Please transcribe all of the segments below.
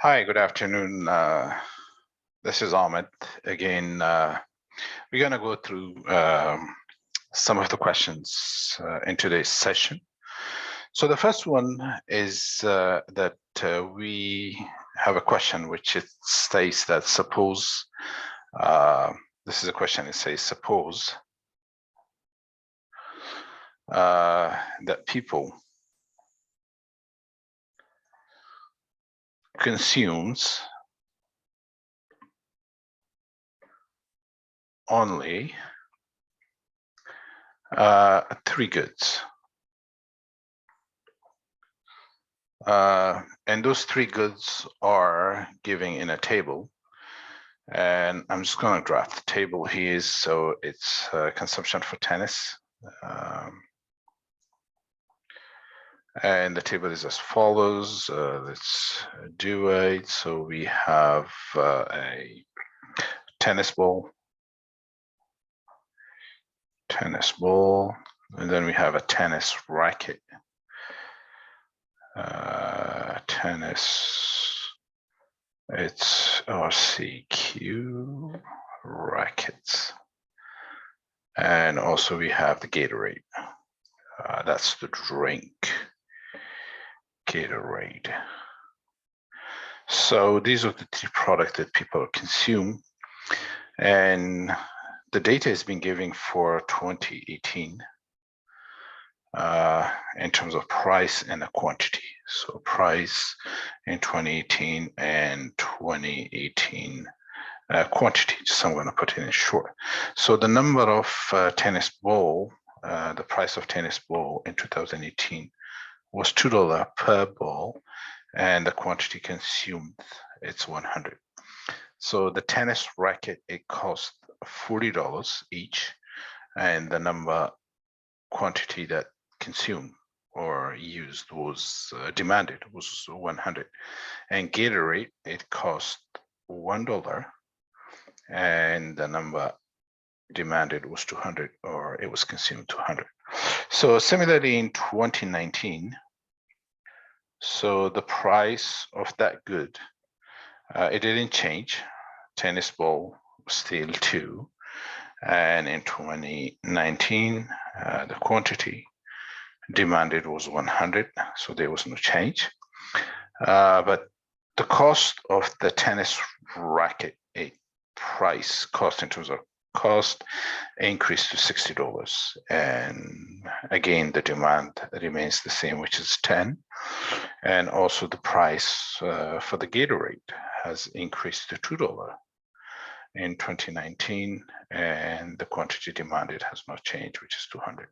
Hi, good afternoon. This is Ahmed. Again, we're going to go through some of the questions in today's session. So the first one is that we have a question which it states that suppose, this is a question, it says suppose that people consumes only three goods. And those three goods are given in a table. And I'm just going to draft the table here. So it's consumption for tennis. And the table is as follows. Let's do it. So we have a tennis ball, and then we have a tennis racket, it's RCQ rackets, and also we have the Gatorade. That's the drink, Gatorade. So these are the three products that people consume, and the data has been given for 2018 in terms of price and the quantity. So price in 2018 and 2018 quantity, so I'm going to put it in short. So the number of tennis ball, the price of tennis ball in 2018 was $2 per ball, and the quantity consumed, it's 100. So the tennis racket, it cost $40 each, and the quantity that consumed or used was demanded was 100. And Gatorade, it cost $1, and the number demanded was 200, or it was consumed 200. So similarly in 2019, so the price of that good, it didn't change. Tennis ball was still 2, and in 2019, the quantity demanded was 100, so there was no change. But the cost of the tennis racket, cost in terms of cost, increased to $60. And again, the demand remains the same, which is 10. And also the price for the Gatorade has increased to $2 in 2019, and the quantity demanded has not changed, which is 200.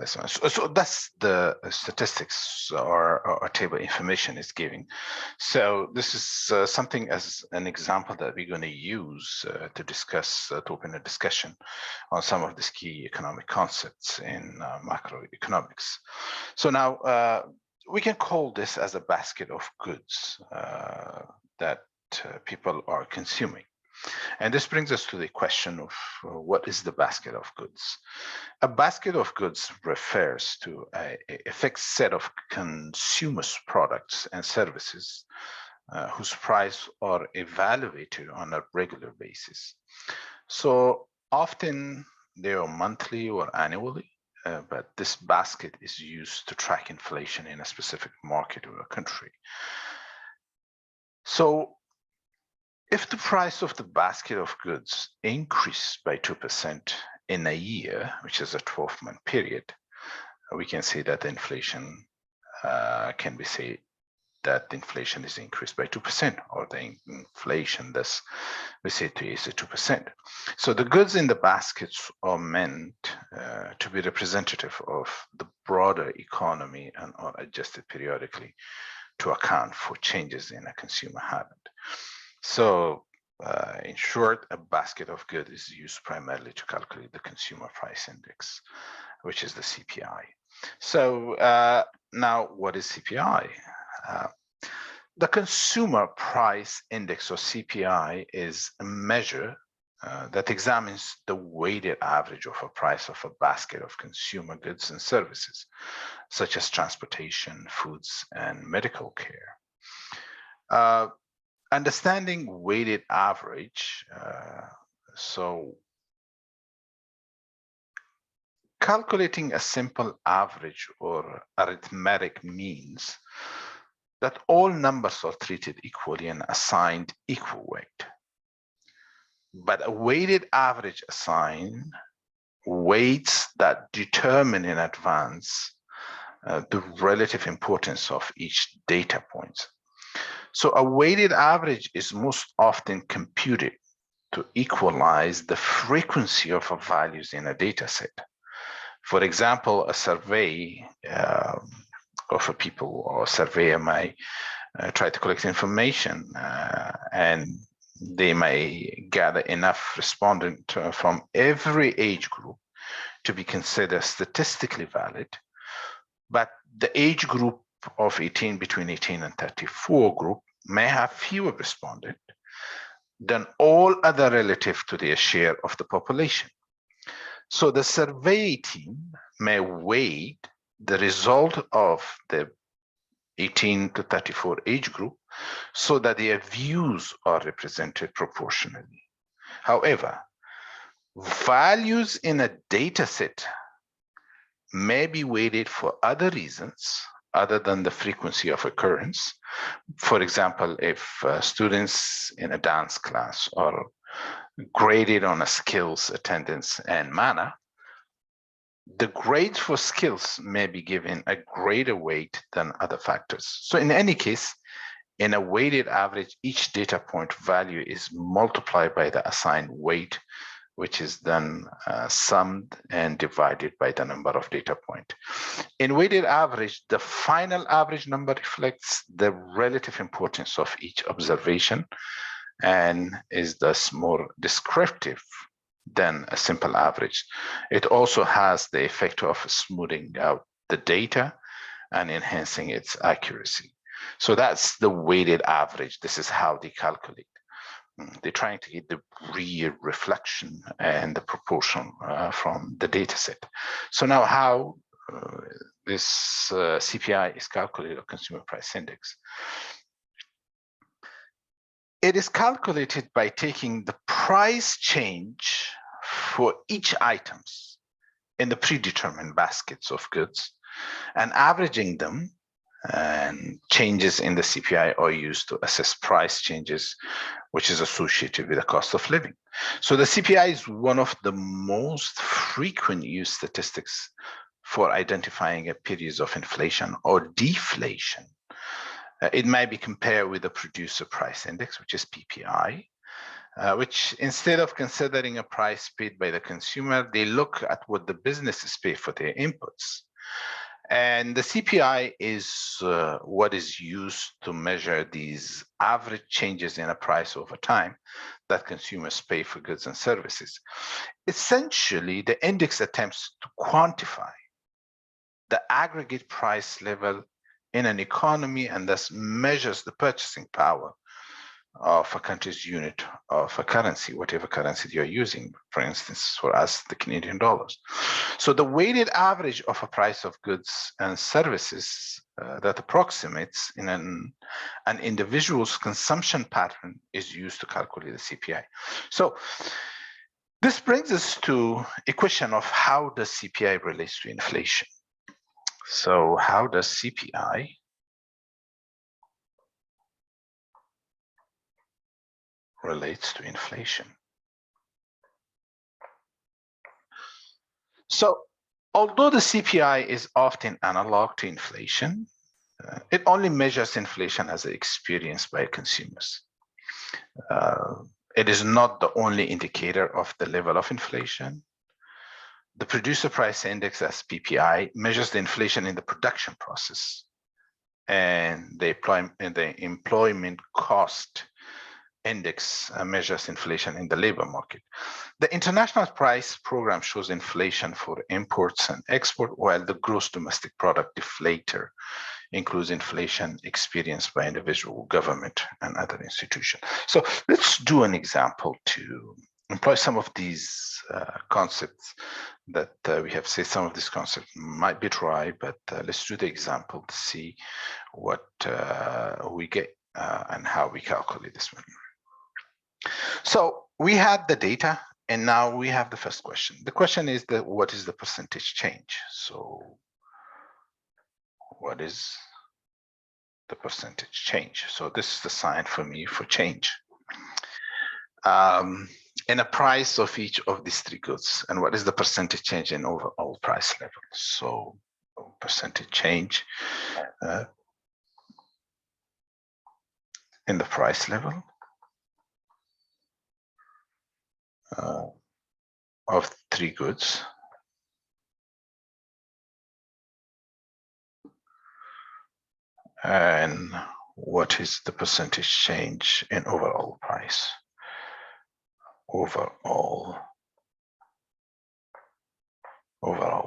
So that's the statistics or table information is giving. So this is something as an example that we're going to use to discuss, to open a discussion on some of these key economic concepts in macroeconomics. So now we can call this as a basket of goods that people are consuming. And this brings us to the question of what is the basket of goods? A basket of goods refers to a fixed set of consumers' products and services whose price are evaluated on a regular basis. So often they are monthly or annually, but this basket is used to track inflation in a specific market or a country. So if the price of the basket of goods increases by 2% in a year, which is a 12-month period, we can say that the inflation can be said that the inflation is increased by 2%, or the inflation this we say to is 2%. So the goods in the baskets are meant to be representative of the broader economy and are adjusted periodically to account for changes in a consumer habit. So in short, a basket of goods is used primarily to calculate the consumer price index, which is the CPI. So now what is CPI? The consumer price index, or CPI, is a measure that examines the weighted average of a price of a basket of consumer goods and services, such as transportation, foods, and medical care. Understanding weighted average, so calculating a simple average or arithmetic means that all numbers are treated equally and assigned equal weight. But a weighted average assign weights that determine in advance the relative importance of each data point. So a weighted average is most often computed to equalize the frequency of values in a data set. For example, a survey of a people or a surveyor may try to collect information and they may gather enough respondents from every age group to be considered statistically valid, but the age group of between 18 and 34 group may have fewer respondents than all other relative to their share of the population. So the survey team may weight the result of the 18 to 34 age group so that their views are represented proportionally. However, values in a data set may be weighted for other reasons other than the frequency of occurrence. For example, if students in a dance class are graded on a skills, attendance, and manner, the grades for skills may be given a greater weight than other factors. So in any case, in a weighted average, each data point value is multiplied by the assigned weight, which is then summed and divided by the number of data points. In weighted average, the final average number reflects the relative importance of each observation and is thus more descriptive than a simple average. It also has the effect of smoothing out the data and enhancing its accuracy. So that's the weighted average. This is how they calculate. They're trying to get the real reflection and the proportion from the data set. So now how this CPI is calculated, or Consumer Price Index. It is calculated by taking the price change for each items in the predetermined baskets of goods and averaging them, and changes in the CPI are used to assess price changes, which is associated with the cost of living. So the CPI is one of the most frequent used statistics for identifying a periods of inflation or deflation. It may be compared with the Producer Price Index, which is PPI, which instead of considering a price paid by the consumer, they look at what the businesses pay for their inputs. And the CPI is what is used to measure these average changes in a price over time that consumers pay for goods and services. Essentially, the index attempts to quantify the aggregate price level in an economy and thus measures the purchasing power of a country's unit of a currency, whatever currency you're using, for instance, for us, the Canadian dollars. So the weighted average of a price of goods and services that approximates in an individual's consumption pattern is used to calculate the CPI. So this brings us to a question of how does CPI relates to inflation? So how does CPI relates to inflation? So although the CPI is often analog to inflation, it only measures inflation as experienced by consumers. It is not the only indicator of the level of inflation. The Producer Price Index, as PPI, measures the inflation in the production process, and the employment cost index measures inflation in the labor market. The International Price Program shows inflation for imports and export, while the gross domestic product deflator includes inflation experienced by individual, government, and other institutions. So let's do an example to employ some of these concepts that we have said. Some of these concepts might be dry, but let's do the example to see what we get and how we calculate this one. So we had the data, and now we have the first question. The question is what is the percentage change? So what is the percentage change? So this is the sign for me for change. In a price of each of these three goods, and what is the percentage change in overall price level? So percentage change in the price level of three goods and what is the percentage change in overall price? Overall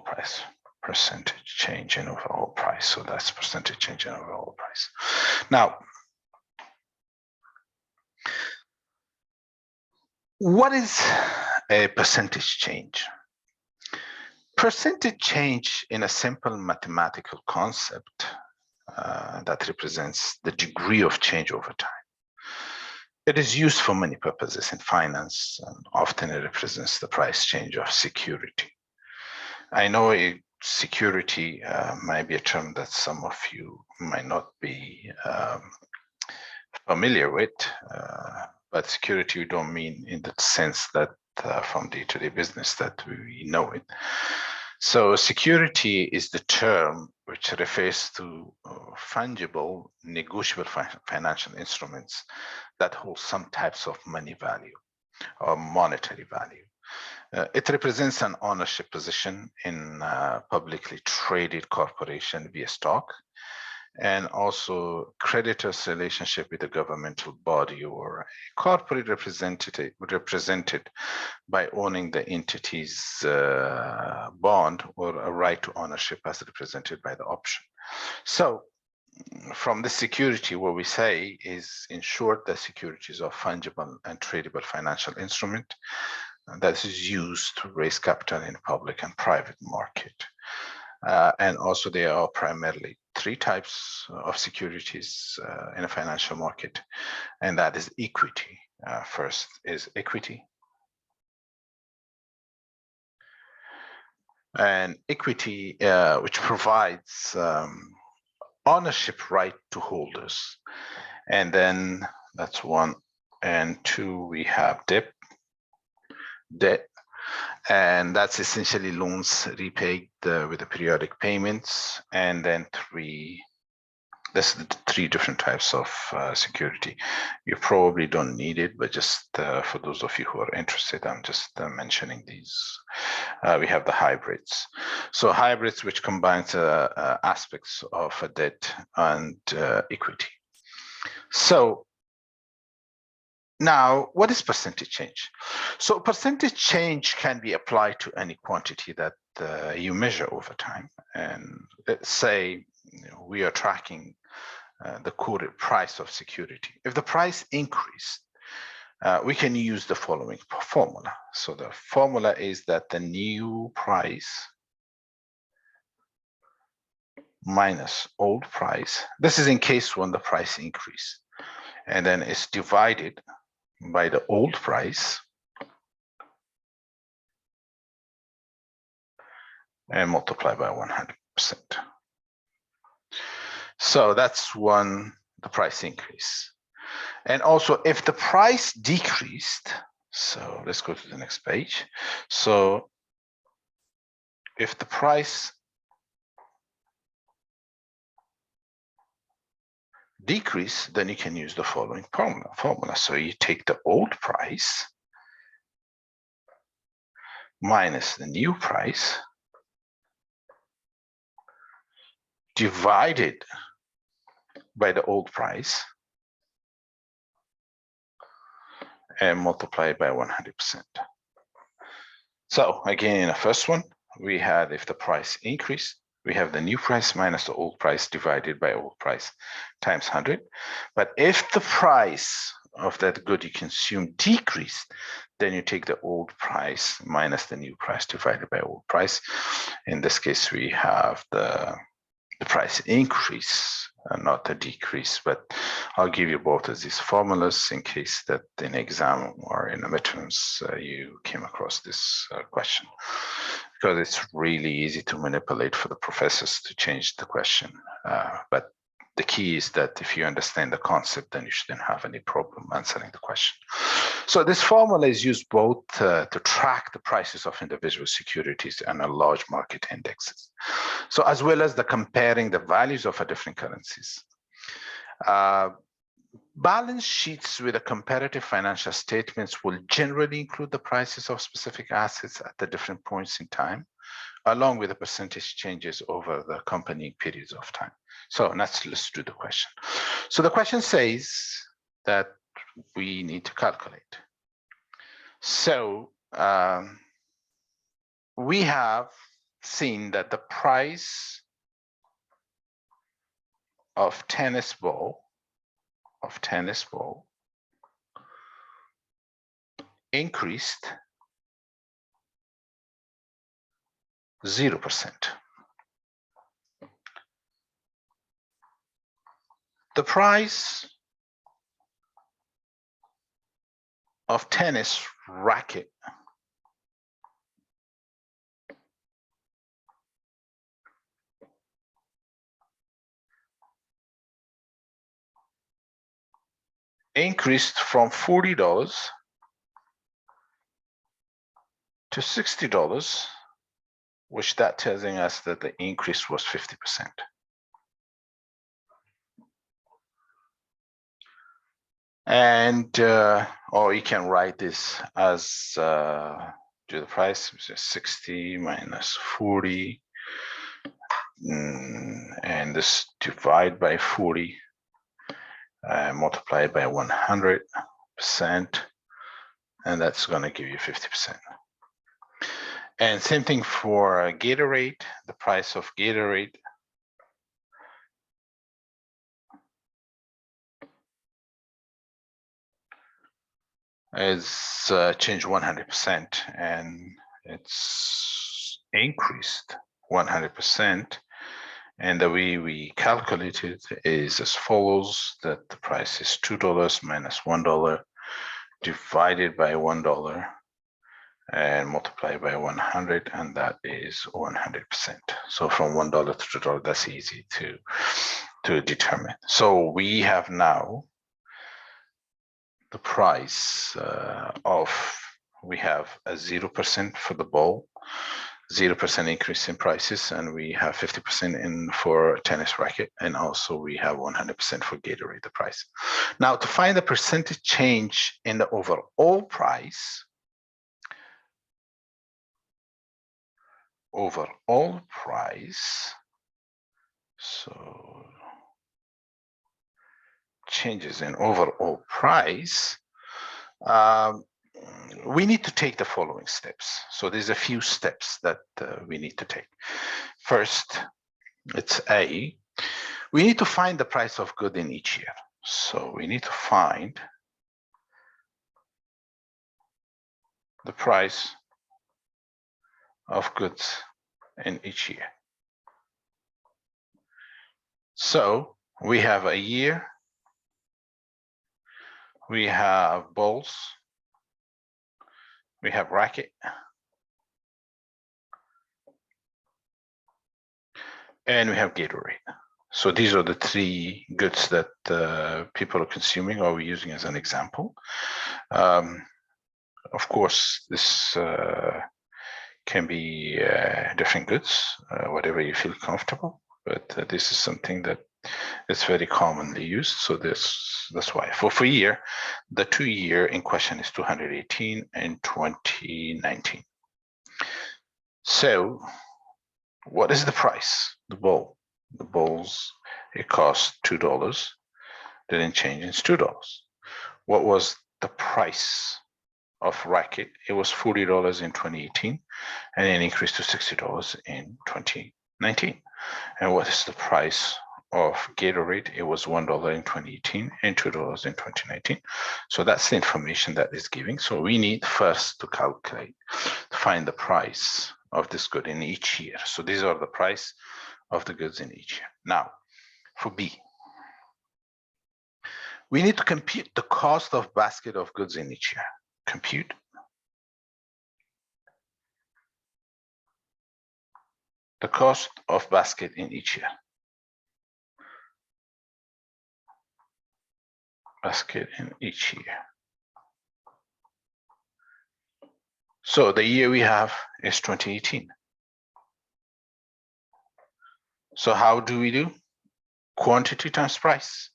price, percentage change in overall price. So that's percentage change in overall price. Now, what is a percentage change? Percentage change in a simple mathematical concept that represents the degree of change over time. It is used for many purposes in finance, and often it represents the price change of security. I know security might be a term that some of you might not be familiar with, but security we don't mean in the sense that from day-to-day business that we know it. So security is the term which refers to fungible, negotiable financial instruments that hold some types of money value or monetary value. It represents an ownership position in a publicly traded corporation via stock, and also creditors' relationship with a governmental body or a corporate representative represented by owning the entity's bond or a right to ownership as represented by the option. So from the security, what we say is, in short, the securities are fungible and tradable financial instrument that is used to raise capital in public and private market. And also there are primarily three types of securities in a financial market, and that is equity. First is equity. And equity, which provides ownership right to holders. And then that's one. And two, we have debt. And that's essentially loans repaid with the periodic payments. And then this is the three different types of security. You probably don't need it, but just for those of you who are interested, I'm just mentioning these. We have the hybrids. So hybrids, which combines aspects of a debt and equity. So now, what is percentage change? So percentage change can be applied to any quantity that you measure over time. And let's say we are tracking the quoted price of security. If the price increased, we can use the following formula. So the formula is that the new price minus old price, this is in case when the price increased, and then it's divided by the old price and multiply by 100%. So that's the price increase. And also if the price decreased, so let's go to the next page. So if the price decrease, then you can use the following formula. So you take the old price minus the new price divided by the old price and multiply by 100%. So again, in the first one, we had if the price increased, we have the new price minus the old price divided by old price times 100. But if the price of that good you consume decreased, then you take the old price minus the new price divided by old price. In this case, we have the price increase, not a decrease, but I'll give you both of these formulas in case that in exam or in the midterms you came across this question, because it's really easy to manipulate for the professors to change the question. But the key is that if you understand the concept, then you shouldn't have any problem answering the question. So this formula is used both to track the prices of individual securities and a large market indexes. So as well as the comparing the values of different currencies. Balance sheets with a comparative financial statements will generally include the prices of specific assets at the different points in time, along with the percentage changes over the accompanying periods of time. So let's do the question. So the question says that we need to calculate. So we have seen that the price of tennis ball increased 0%. The price of tennis racket increased from $40 to $60, which that telling us that the increase was 50%. And or you can write this as do the price, 60 minus 40, and this divide by 40, multiplied by 100%, and that's going to give you 50%. And same thing for Gatorade, the price of Gatorade is changed 100%, and it's increased 100%. And the way we calculate it is as follows, that the price is $2 minus $1 divided by $1 and multiplied by 100, and that is 100%. So from $1 to $2, that's easy to determine. So we have now the price we have a 0% for the ball, 0% increase in prices, and we have 50% in for tennis racket, and also we have 100% for Gatorade, the price. Now to find the percentage change in the overall price, so changes in overall price, we need to take the following steps. So there's a few steps that we need to take. First, it's A, we need to find the price of good in each year. So we need to find the price of goods in each year. So we have a year, we have balls, we have racket, and we have Gatorade. So these are the three goods that people are consuming or we're using as an example. Of course, this can be different goods, whatever you feel comfortable, but this is something that is very commonly used. So that's why. For year, the 2 year in question is 2018 and 2019. So what is the price? The ball. The balls, it costs $2. Didn't change, it's $2. What was the price of racket? It was $40 in 2018, and then increased to $60 in 2019. And what is the price of Gatorade, it was $1 in 2018 and $2 in 2019. So that's the information that is giving. So we need first to calculate, to find the price of this good in each year. So these are the price of the goods in each year. Now, for B, we need to compute the cost of basket of goods in each year. Compute the cost of basket in each year. Basket in each year. So the year we have is 2018. So how do we do? Quantity times price.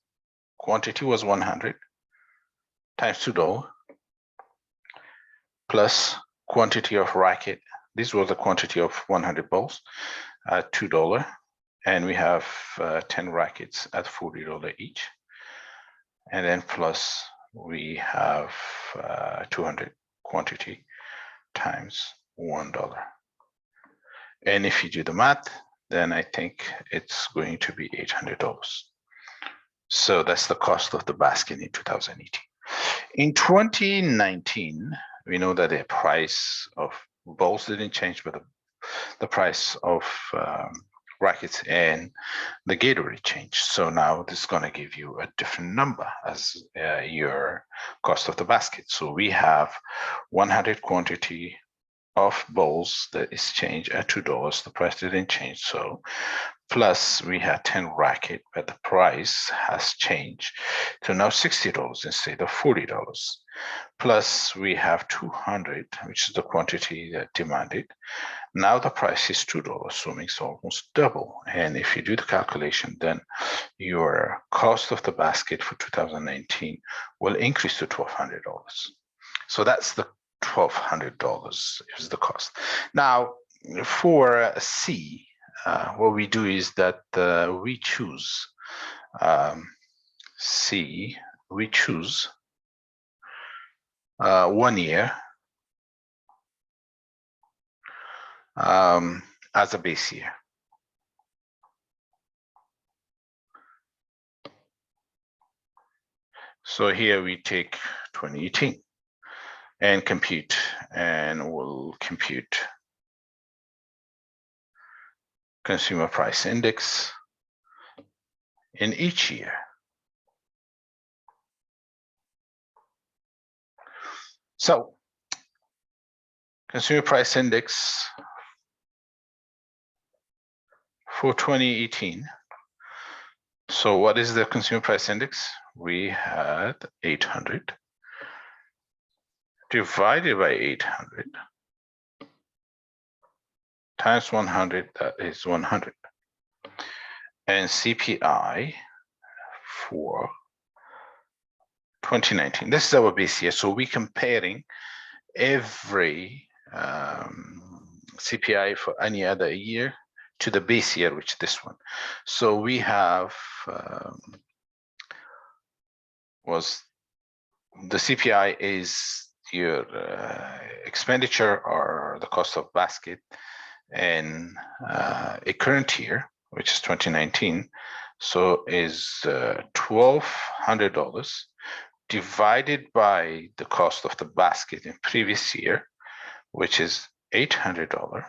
Quantity was 100 times $2 plus quantity of racket. This was the quantity of 100 balls at $2. And we have 10 rackets at $40 each. And then plus we have 200 quantity times $1. And if you do the math, then I think it's going to be $800. So that's the cost of the basket in 2018. In 2019, we know that the price of balls didn't change, but the price of rackets and the Gatorade changed. So now this is going to give you a different number as your cost of the basket. So we have 100 quantity of balls that is changed at $2. The price didn't change. So plus we had 10 racket, but the price has changed to now $60 instead of $40. Plus we have 200, which is the quantity that demanded. Now the price is $2, so it makes almost double. And if you do the calculation, then your cost of the basket for 2019 will increase to $1,200. So that's the $1,200 is the cost. Now for C, what we do is that we choose C, we choose 1 year as a base year. So here we take 2018 and compute, and we'll compute consumer price index in each year. So consumer price index for 2018. So what is the consumer price index? We had 800 divided by 800 times 100, that is 100. And CPI for 2019. This is our base year. So we're comparing every CPI for any other year to the base year, which is this one. So we have the CPI is your expenditure or the cost of basket in a current year, which is 2019. So is $1,200 divided by the cost of the basket in previous year, which is $800.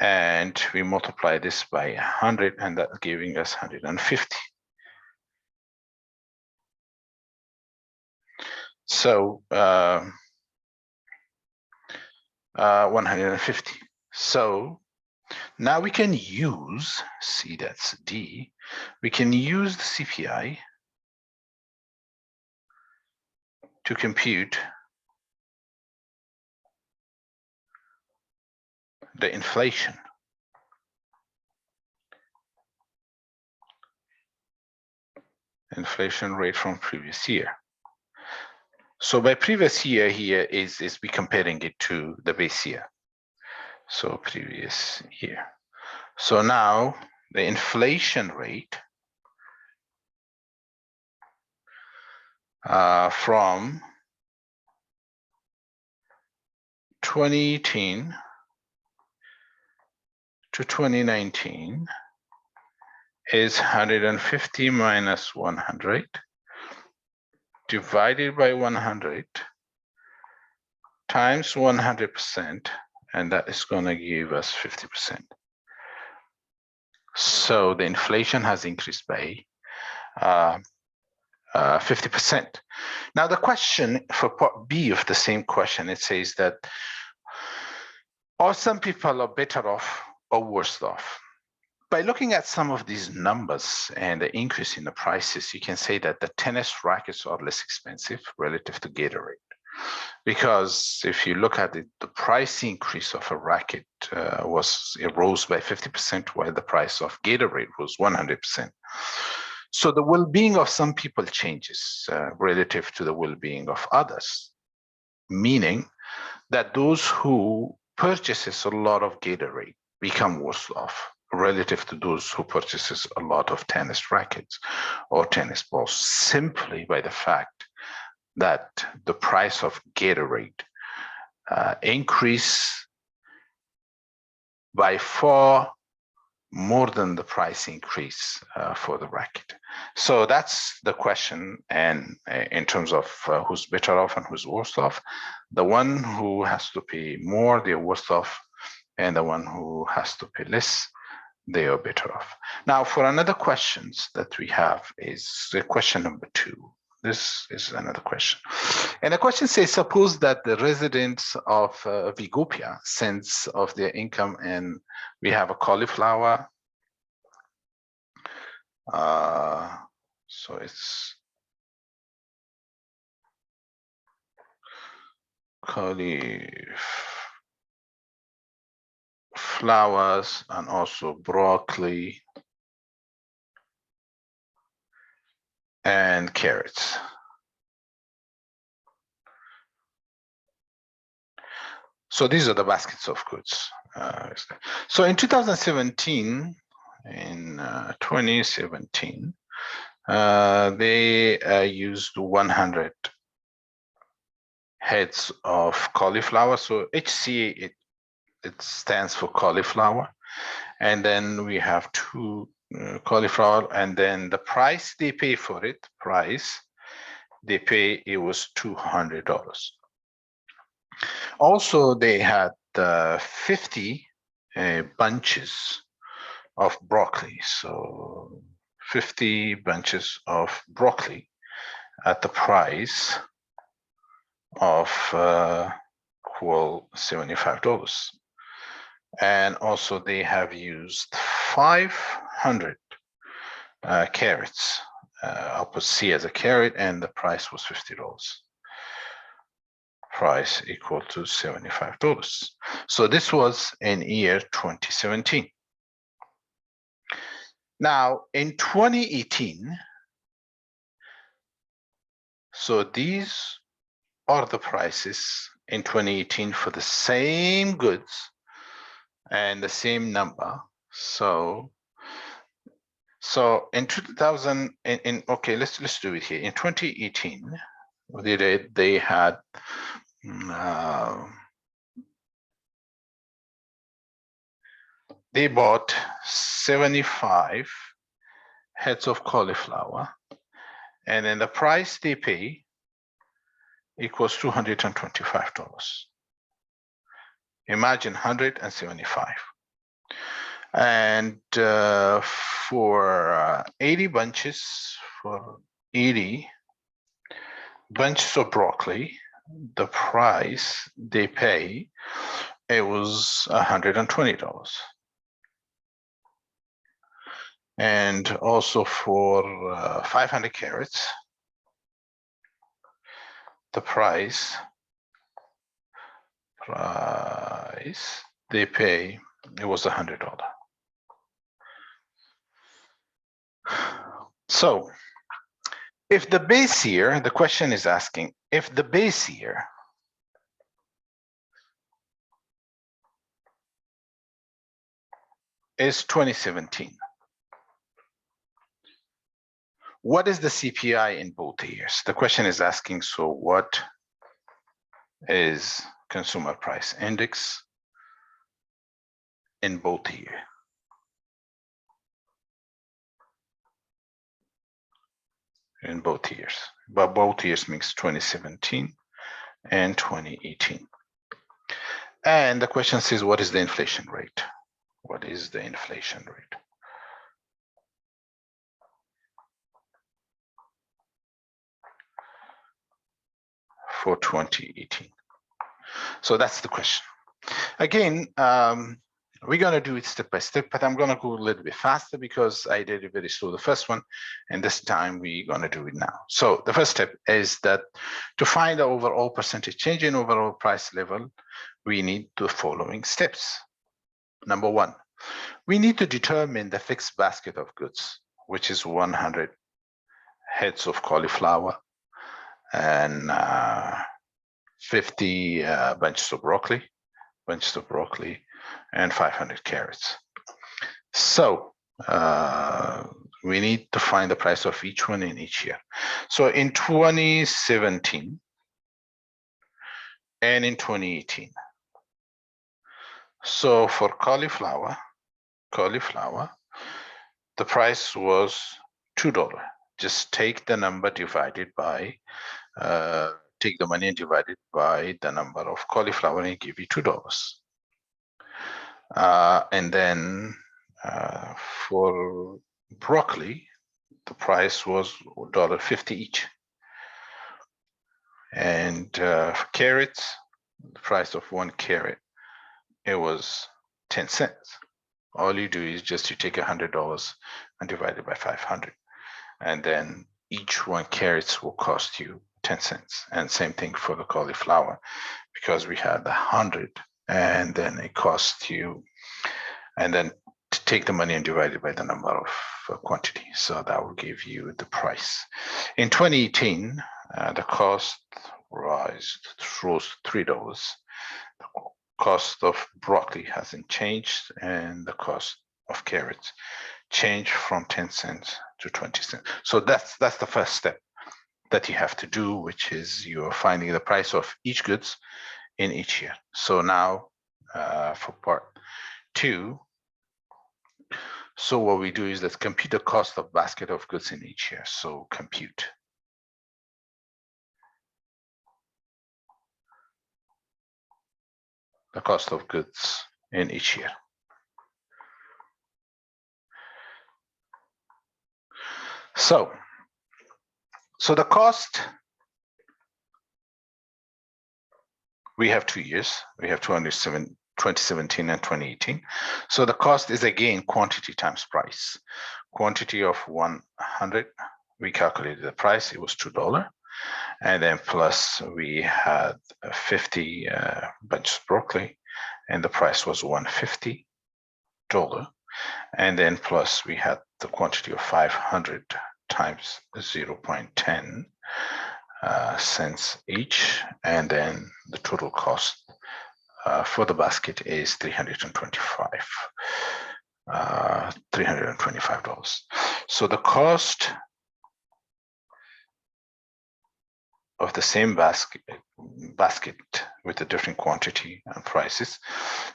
And we multiply this by 100, and that's giving us 150. So 150. So now we can use, see that's D, we can use the CPI to compute the inflation. Inflation rate from previous year. So by previous year here is we comparing it to the base year. So previous year. So now the inflation rate from 2018 to 2019 is 150 minus 100 divided by 100 times 100%, and that is going to give us 50%. So the inflation has increased by 50%. Now the question for part B of the same question, it says that are some people are better off or worse off? By looking at some of these numbers and the increase in the prices, you can say that the tennis rackets are less expensive relative to Gatorade. Because if you look at it, the price increase of a racket it rose by 50%, while the price of Gatorade was 100%. So the well-being of some people changes relative to the well-being of others, meaning that those who purchases a lot of Gatorade become worse off relative to those who purchases a lot of tennis rackets or tennis balls, simply by the fact that the price of Gatorade increase by far more than the price increase for the racket. So that's the question. And in terms of who's better off and who's worse off, the one who has to pay more, they're worse off, and the one who has to pay less, they are better off. Now, for another questions that we have is the question number 2. This is another question. And the question says, suppose that the residents of Vigopia cents of their income, and we have a cauliflower. So it's cauliflowers and also broccoli and carrots. So these are the baskets of goods. So in 2017, in 2017, they used 100 heads of cauliflower. So HCA, it stands for cauliflower. And then we have 2 cauliflower, and then the price they pay for it, it was $200. Also, they had 50 bunches of broccoli. So 50 bunches of broccoli at the price of $75. And also they have used 500 carrots. I'll put C as a carrot, and the price was $50. Price equal to $75. So this was in year 2017. Now in 2018, so these are the prices in 2018 for the same goods and the same number. So in 2000, okay, let's do it here. In 2018, they had they bought 75 heads of cauliflower, and then the price they pay equals $225. Imagine 175. And for 80 bunches, for 80 bunches of broccoli, the price they pay, it was $120. And also for 500 carrots, the price they pay, it was $100. So if the base year, the question is asking, if the base year is 2017, what is the CPI in both years? The question is asking, so what is consumer price index in both years? in both years. But both years means 2017 and 2018. And the question says, what is the inflation rate? What is the inflation rate? For 2018. So that's the question. Again, we're going to do it step by step, but I'm going to go a little bit faster because I did it very slow the first one, and this time we're going to do it now. So the first step is that to find the overall percentage change in overall price level, we need the following steps. Number one, we need to determine the fixed basket of goods, which is 100 heads of cauliflower and 50 bunches of broccoli, and 500 carrots. So we need to find the price of each one in each year. So in 2017 and in 2018. So for cauliflower, the price was $2. Just take the number divided by, take the money and divide it by the number of cauliflower and give you $2. And then for broccoli, the price was $1.50 each. And for carrots, the price of one carrot, it was 10 cents. All you do is just you take $100 and divide it by 500. And then each one carrots will cost you 10 cents. And same thing for the cauliflower, because we had 100 and then it costs you, and then to take the money and divide it by the number of quantity. So that will give you the price. In 2018, the cost rose $3. The cost of broccoli hasn't changed, and the cost of carrots changed from 10 cents to 20 cents. So that's the first step that you have to do, which is you're finding the price of each goods in each year. So now for part two, so what we do is let's compute the cost of basket of goods in each year. So compute. The cost of goods in each year. So the cost, we have 2 years. We have 2017 and 2018. So the cost is again quantity times price. Quantity of 100, we calculated the price, it was $2. And then plus we had 50 bunches of broccoli, and the price was $150. And then plus we had the quantity of 500 times 0.10 cents each, and then the total cost for the basket is $325. So the cost of the same basket with a different quantity and prices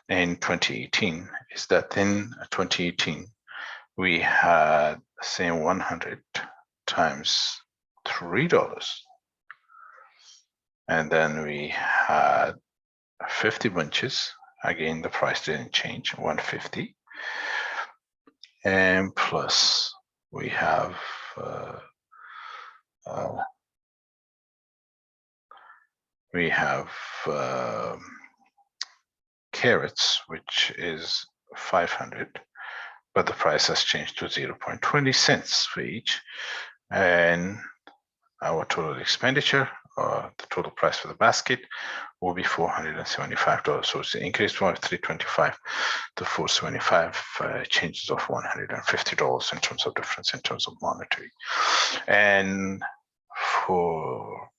in 2018 is that in 2018 we had the same 100 times $3, and then we had 50 bunches. Again, the price didn't change, $150, and plus we have carrots, which is 500, but the price has changed to 0.20 cents for each. And our total expenditure, or the total price for the basket, will be $475. So it's an increase from 325 to 475, changes of $150 in terms of difference in terms of monetary. And for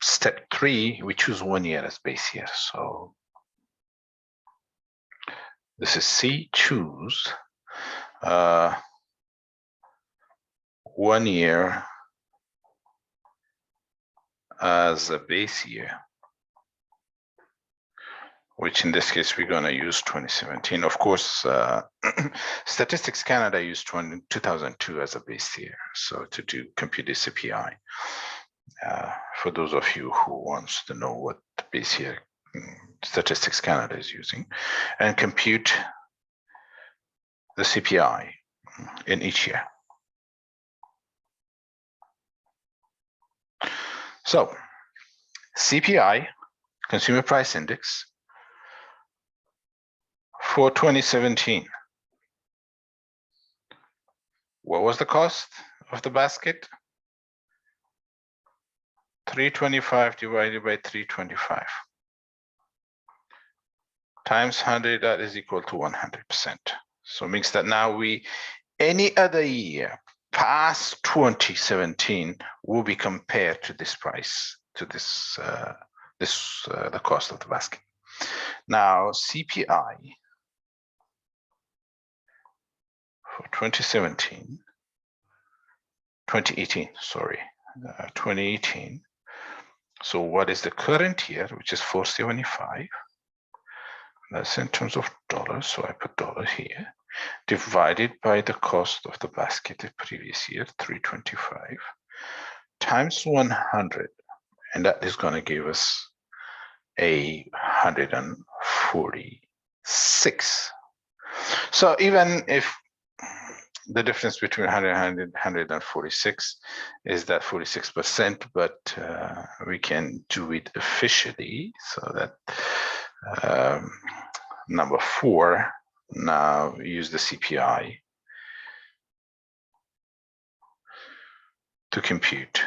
step 3, we choose 1 year as base year. So this is C, choose 1 year as a base year which in this case, we're going to use 2017. Of course, Statistics Canada used 2002 as a base year, so to compute the CPI. For those of you who wants to know what the base year Statistics Canada is using, and compute the CPI in each year. So CPI, Consumer Price Index, for 2017. What was the cost of the basket? 325 divided by 325 times 100, that is equal to 100%. So it means that now any other year past 2017 will be compared to this price, to the cost of the basket. Now CPI for 2018, sorry, 2018. So what is the current year, which is 475? That's in terms of dollars, so I put dollars here, divided by the cost of the basket the previous year, 325, times 100, and that is going to give us 146. So even if the difference between 100 and 146 is that 46%, but we can do it officially, so that number 4, now use the CPI to compute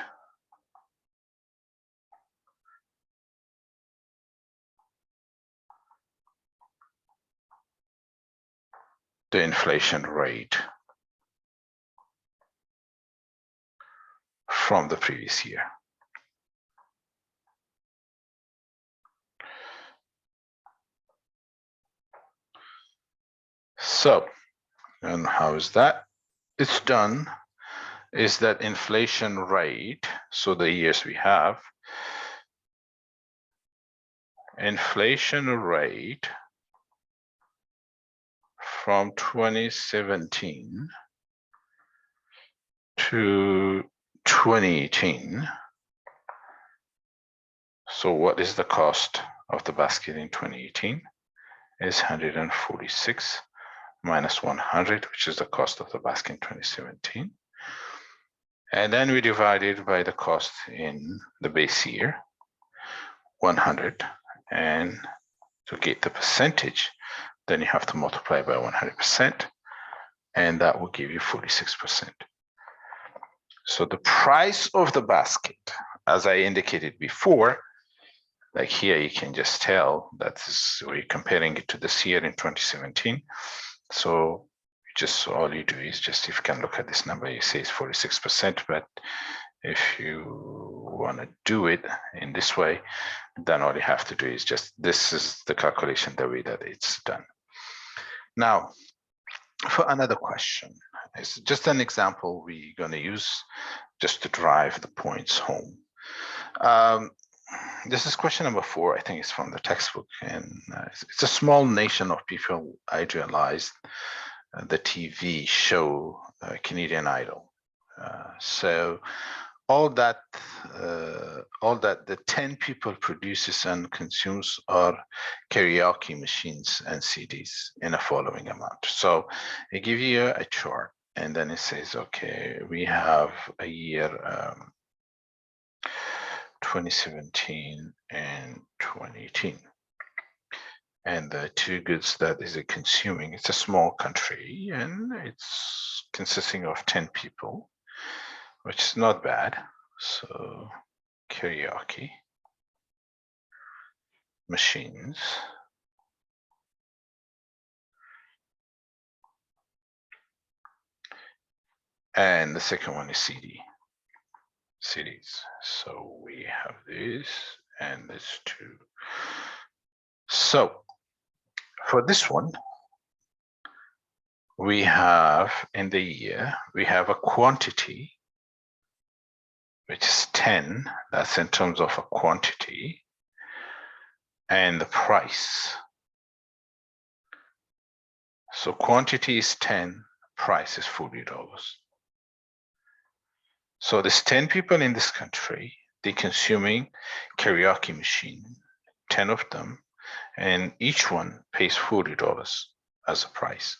the inflation rate from the previous year. So, and how is that? It's done is that inflation rate, so the years we have, inflation rate from 2017 to 2018. So what is the cost of the basket in 2018? Is 146 minus 100, which is the cost of the basket in 2017. And then we divide it by the cost in the base year, 100. And to get the percentage, then you have to multiply by 100%, and that will give you 46%. So the price of the basket, as I indicated before, like here you can just tell that we're comparing it to this year in 2017. So just all you do is just, if you can look at this number, you say it's 46%, but if you want to do it in this way, then all you have to do is just, this is the calculation, the way that it's done. Now, for another question, it's just an example we're going to use just to drive the points home. This is question number 4. I think it's from the textbook, and it's a small nation of people idealized the TV show Canadian Idol. So all that the 10 people produces and consumes are karaoke machines and CDs in a following amount. So it gives you a chart, and then it says, okay, we have a year 2017 and 2018. And the two goods that is it consuming, it's a small country, and it's consisting of 10 people, which is not bad. So karaoke machines, and the second one is CDs. So we have this and this two. So for this one, we have in the year, we have a quantity, which is 10. That's in terms of a quantity. and the price. So quantity is 10, price is $40. So there's 10 people in this country, they're consuming karaoke machine, 10 of them, and each one pays $40 as a price.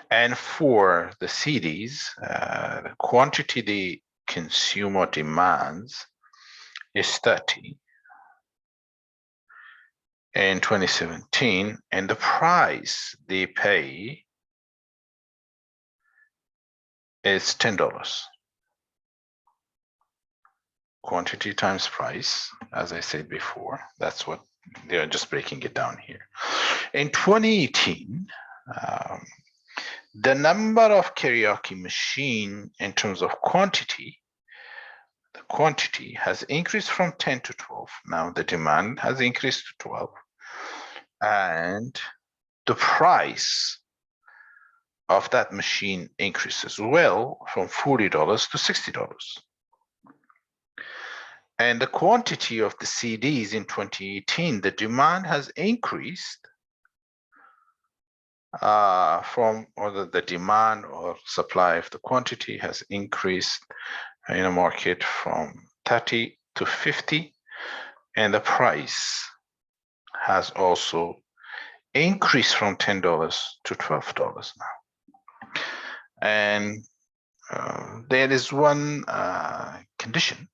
And for the CDs, the quantity the consumer demands is 30 in 2017, and the price they pay is $10. Quantity times price, as I said before, that's what they are just breaking it down here. In 2018, the number of karaoke machine in terms of quantity, the quantity has increased from 10 to 12. Now the demand has increased to 12. And the price of that machine increases as well from $40 to $60. And the quantity of the CDs in 2018, the demand has increased from, or the demand or supply of the quantity has increased in a market from 30 to 50, and the price has also increased from $10 to $12 now. And there is one condition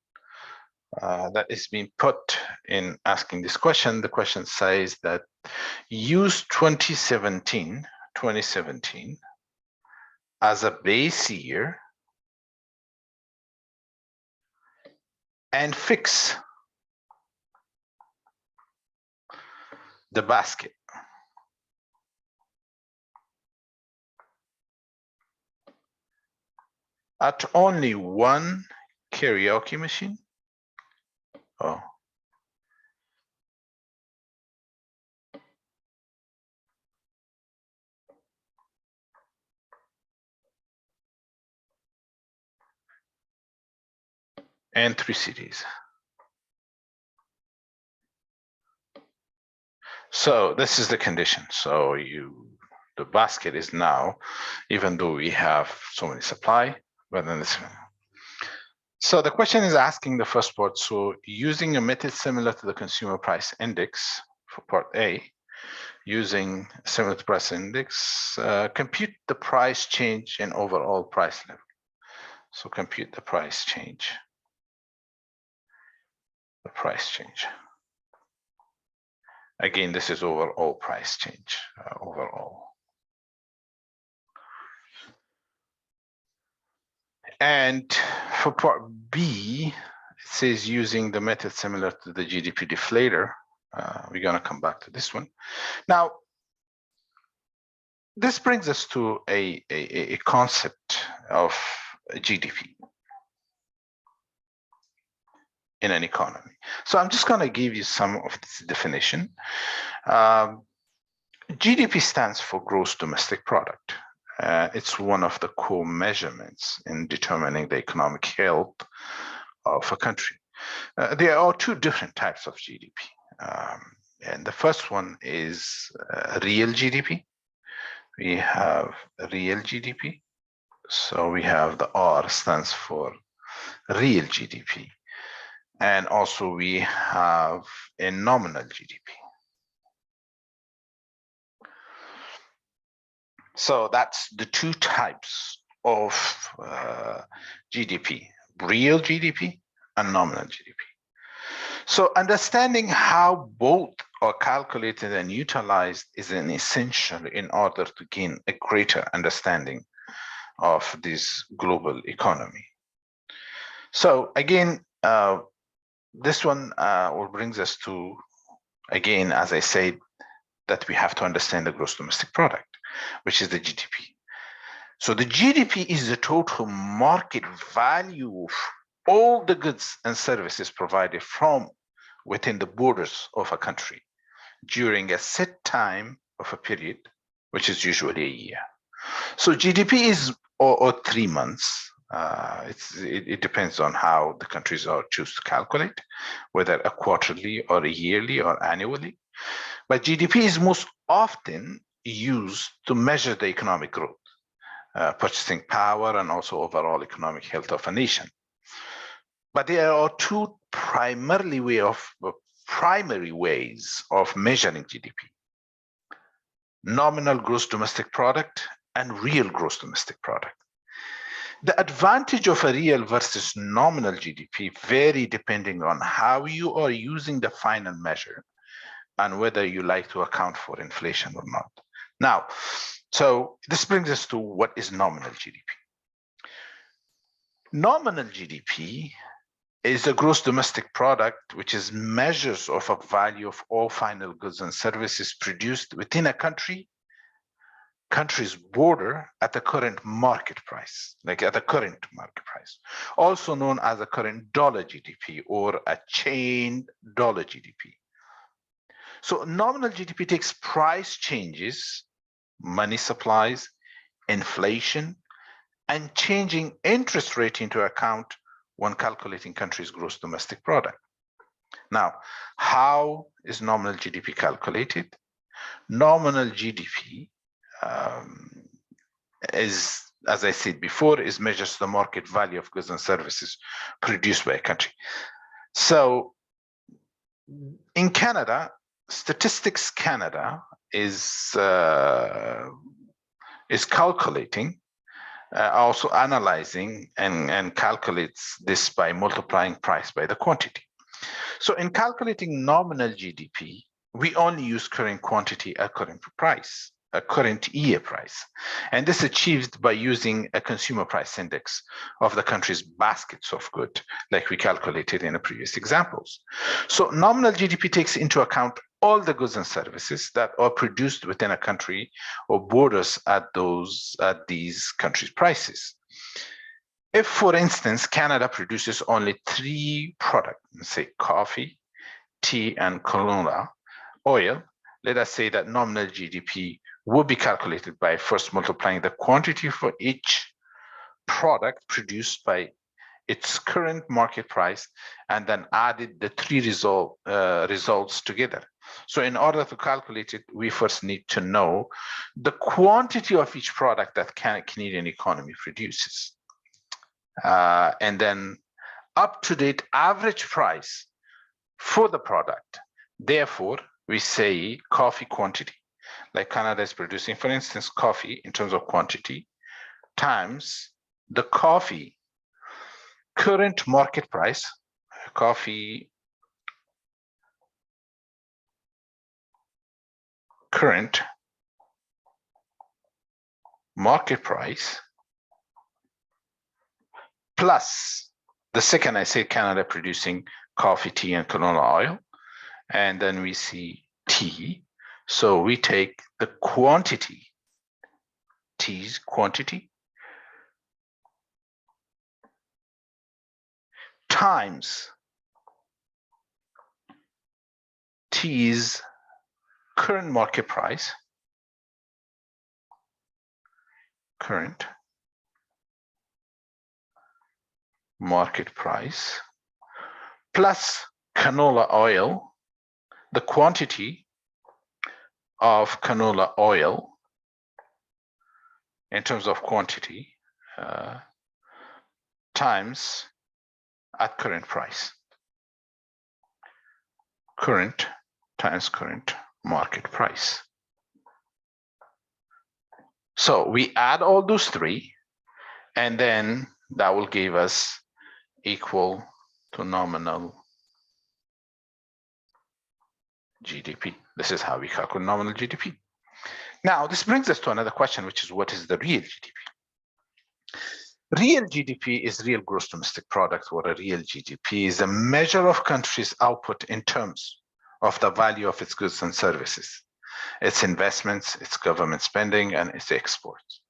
that is being put in asking this question. The question says that use 2017 as a base year and fix the basket. At only one karaoke machine. Oh. And 3 CDs. So this is the condition. So the basket is now, even though we have so many supply, but then this. So the question is asking the first part. So using a method similar to the consumer price index for part A, using similar to price index, compute the price change in overall price level. So compute the price change. The price change. Again, this is overall price change, overall. And for part B, it says using the method similar to the GDP deflator. We're going to come back to this one. Now, this brings us to a concept of GDP in an economy. So I'm just going to give you some of this definition. GDP stands for gross domestic product. It's one of the core measurements in determining the economic health of a country. There are 2 different types of GDP. And the first one is real GDP. We have real GDP. So we have the R stands for real GDP. And also we have a nominal GDP. So that's the 2 types of GDP, real GDP and nominal GDP. So understanding how both are calculated and utilized is an essential in order to gain a greater understanding of this global economy. So again, this one brings us to, again, as I said, that we have to understand the gross domestic product, which is the GDP. So the GDP is the total market value of all the goods and services provided from within the borders of a country during a set time of a period, which is usually a year. So GDP is or 3 months. It depends on how the countries are choose to calculate, whether a quarterly or a yearly or annually. But GDP is most often used to measure the economic growth, purchasing power, and also overall economic health of a nation. But there are two primary ways of measuring GDP: nominal gross domestic product and real gross domestic product. The advantage of a real versus nominal GDP vary depending on how you are using the final measure and whether you like to account for inflation or not. Now, so this brings us to what is nominal GDP. Nominal GDP is a gross domestic product, which is measures of a value of all final goods and services produced within a country's border at the current market price, like at the current market price, also known as a current dollar GDP or a chained dollar GDP. So nominal GDP takes price changes, money supplies, inflation, and changing interest rate into account when calculating country's gross domestic product. Now, how is nominal GDP calculated? Nominal GDP is, as I said before, measures the market value of goods and services produced by a country. So in Canada, Statistics Canada is calculating, also analyzing and calculates this by multiplying price by the quantity. So in calculating nominal GDP, we only use current quantity at current price, a current year price. And this is achieved by using a consumer price index of the country's baskets of goods, like we calculated in the previous examples. So nominal GDP takes into account all the goods and services that are produced within a country or borders at these countries' prices. If, for instance, Canada produces only 3 products, say coffee, tea, and canola oil, let us say that nominal GDP would be calculated by first multiplying the quantity for each product produced by its current market price, and then added the 3 results together. So in order to calculate it, we first need to know the quantity of each product that Canadian economy produces. And then up-to-date average price for the product. Therefore, we say coffee quantity, like Canada is producing, for instance, coffee in terms of quantity, times the coffee current market price, coffee current market price, plus the second I say Canada producing coffee, tea, and canola oil, and then we see tea. So we take the quantity, tea's quantity, times tea's current market price, current market price, plus canola oil, the quantity of canola oil in terms of quantity, times at current price. Current times current market price. So we add all those 3, and then that will give us equal to nominal GDP. This is how we calculate nominal GDP. Now, this brings us to another question, which is what is the real GDP? Real GDP is real gross domestic product, or a real GDP is a measure of country's output in terms of the value of its goods and services, its investments, its government spending, and its exports.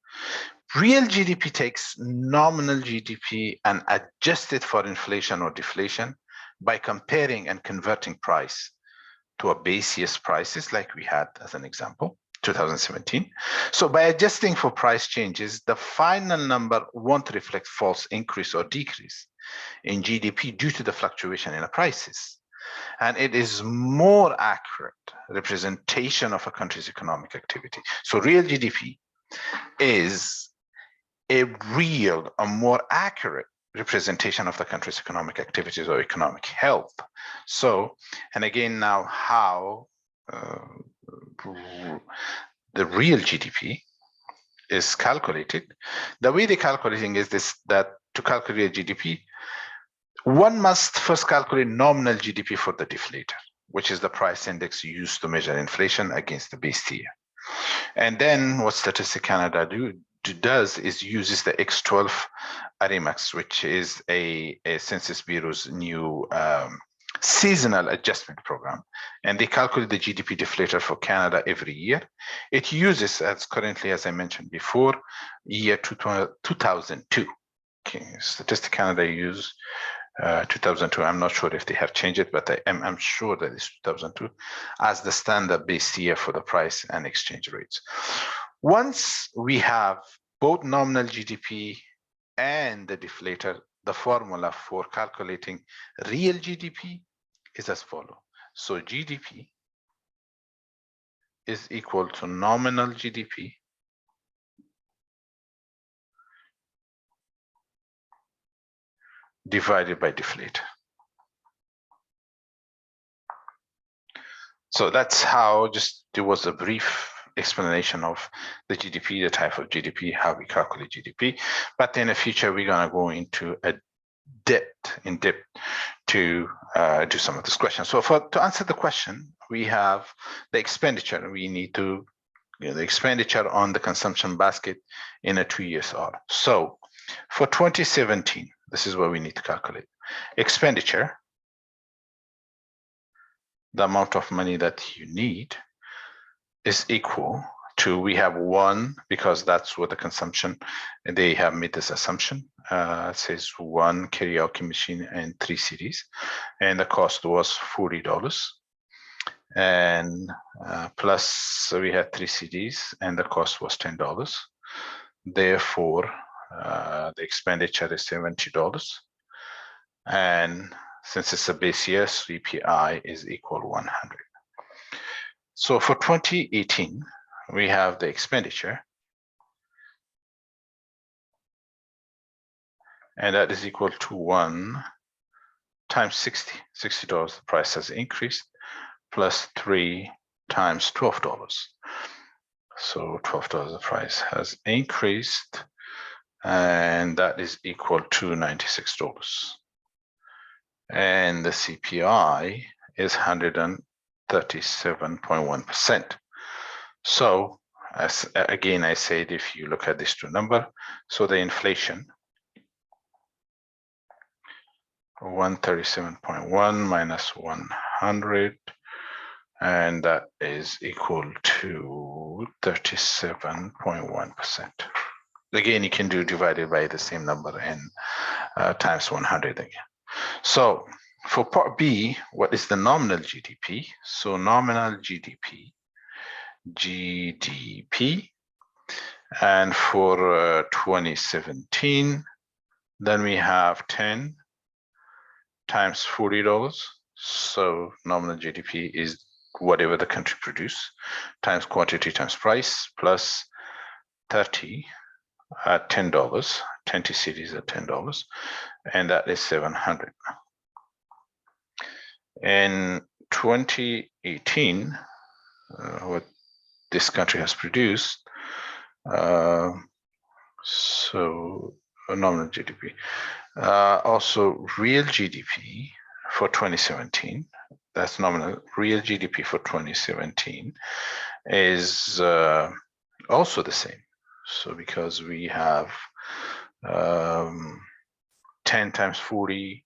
Real GDP takes nominal GDP and adjusts it for inflation or deflation by comparing and converting price to a base year's prices, like we had as an example, 2017. So by adjusting for price changes, the final number won't reflect false increase or decrease in GDP due to the fluctuation in the prices. and it is more accurate representation of a country's economic activity. So real GDP is a more accurate representation of the country's economic activities or economic health. So, and again, now how the real GDP is calculated. The way they're calculating is that to calculate GDP, one must first calculate nominal GDP for the deflator, which is the price index used to measure inflation against the base year. And then what Statistics Canada does is uses the X12 Arimax, which is a Census Bureau's new seasonal adjustment program, and they calculate the GDP deflator for Canada every year. It uses, as currently, as I mentioned before, year 2002. Okay, Statistics Canada use 2002. I'm not sure if they have changed it, but I'm sure that it's 2002 as the standard base year for the price and exchange rates. Once we have both nominal GDP and the deflator, the formula for calculating real GDP is as follows. So GDP is equal to nominal GDP divided by deflator. So that's how, just there was a brief explanation of the GDP, the type of GDP, how we calculate GDP. But in the future, we're gonna go into a in depth to do some of this question. So to answer the question, we have the expenditure. We need to, the expenditure on the consumption basket in a 2 years R. So for 2017, this is what we need to calculate. Expenditure, the amount of money that you need, is equal to, we have 1, because that's what the consumption, they have made this assumption. It says 1 karaoke machine and 3 CDs, and the cost was $40. And plus we had 3 CDs and the cost was $10. Therefore, the expenditure is $70. And since it's a base year, CPI is equal to 100. So for 2018, we have the expenditure, and that is equal to 1 times $60. The price has increased, plus 3 times $12. So $12, the price has increased, and that is equal to $96. And the CPI is 137.1%. So as again, I said, if you look at these two numbers, so the inflation, 137.1 minus 100, and that is equal to 37.1%. Again, you can do divided by the same number and times 100 again. So for part B, what is the nominal GDP? So nominal GDP, and for 2017, then we have 10 times $40. So nominal GDP is whatever the country produce times quantity times price plus 30 at $10, 20 cities at $10, and that is 700. In 2018, what this country has produced, so nominal GDP, also real GDP for 2017, that's nominal, real GDP for 2017 is also the same. So because we have 10 times 40,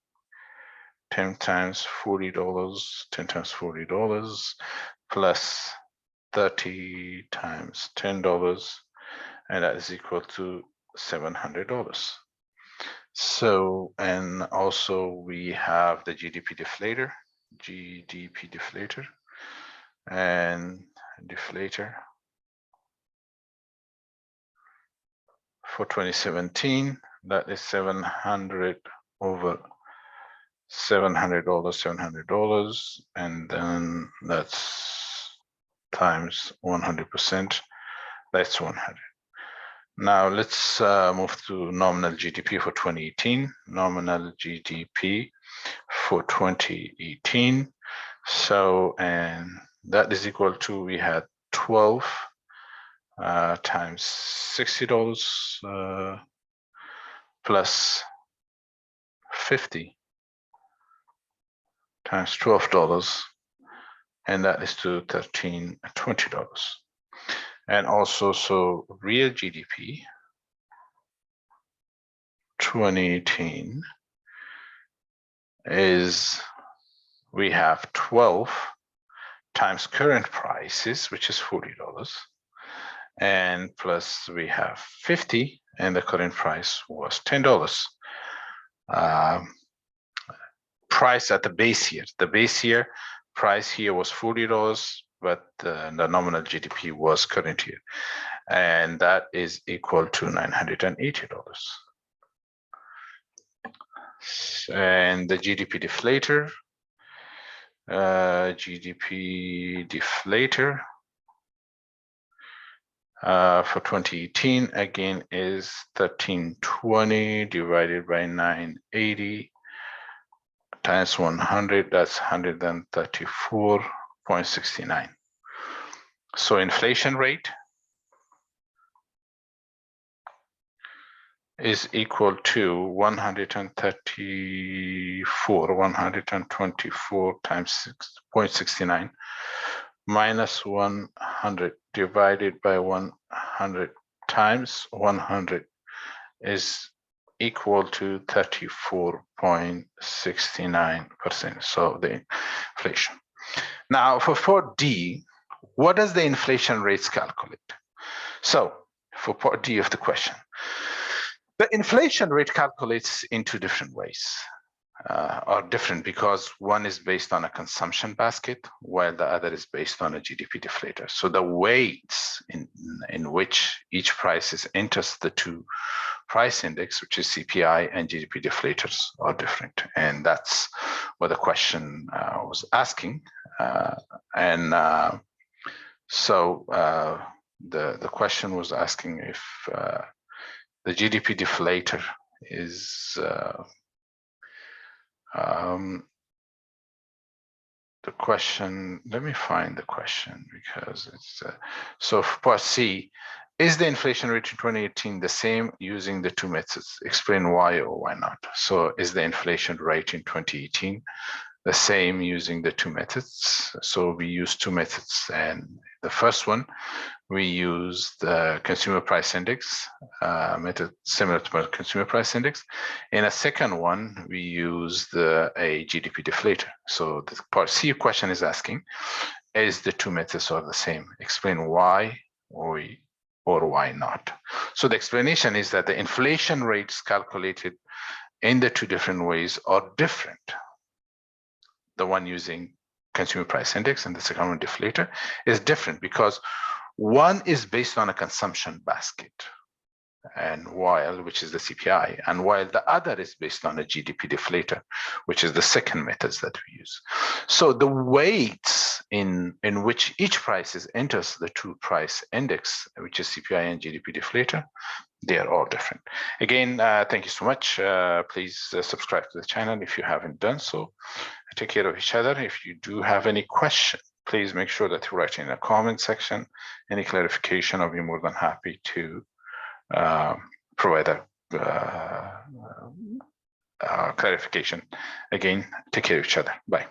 10 times $40, 10 times $40, plus 30 times $10, and that is equal to $700. So, and also we have the GDP deflator, and deflator for 2017, that is 700 over $700, $700, and then that's times 100%. That's 100. Now let's move to nominal GDP for 2018. Nominal GDP for 2018. So, and that is equal to, we had 12 times $60 plus 50 times $12, and that is to $1320. And also, so real GDP 2018 is, we have 12 times current prices, which is $40, and plus we have 50, and the current price was $10. Price at the base year. The base year price here was $40, but the nominal GDP was current year, and that is equal to $980. And the GDP deflator, for 2018 again is 1320 divided by 980 times 100, that's 134.69. So inflation rate is equal to 124 times 6.69 minus 100 divided by 100 times 100 is equal to 34.69%. So the inflation. Now for 4D, what does the inflation rates calculate? So for part D of the question, the inflation rate calculates in two different ways, are different because one is based on a consumption basket, while the other is based on a GDP deflator. So the weights in which each price enters the two price index, which is CPI and GDP deflators, are different. And that's what the question was asking. So the question was asking if the GDP deflator is the question. Let me find the question because it's so for part C, is the inflation rate in 2018 the same using the two methods? Explain why or why not. So is the inflation rate in 2018 the same using the two methods? So we use two methods, and the first one, we use the consumer price index method, similar to the consumer price index. In a second one, we use a GDP deflator. So the part C question is asking, is the two methods are the same? Explain why or why not. So the explanation is that the inflation rates calculated in the two different ways are different. The one using consumer price index and the second one deflator is different because one is based on a consumption basket, and which is the CPI, and while the other is based on a GDP deflator, which is the second methods that we use. So the weights in which each price enters the two price index, which is CPI and GDP deflator, they are all different. Again, thank you so much. Please subscribe to the channel if you haven't done so. Take care of each other. If you do have any question, please make sure that you write in the comment section. Any clarification, I'll be more than happy to provide a clarification. Again, take care of each other. Bye.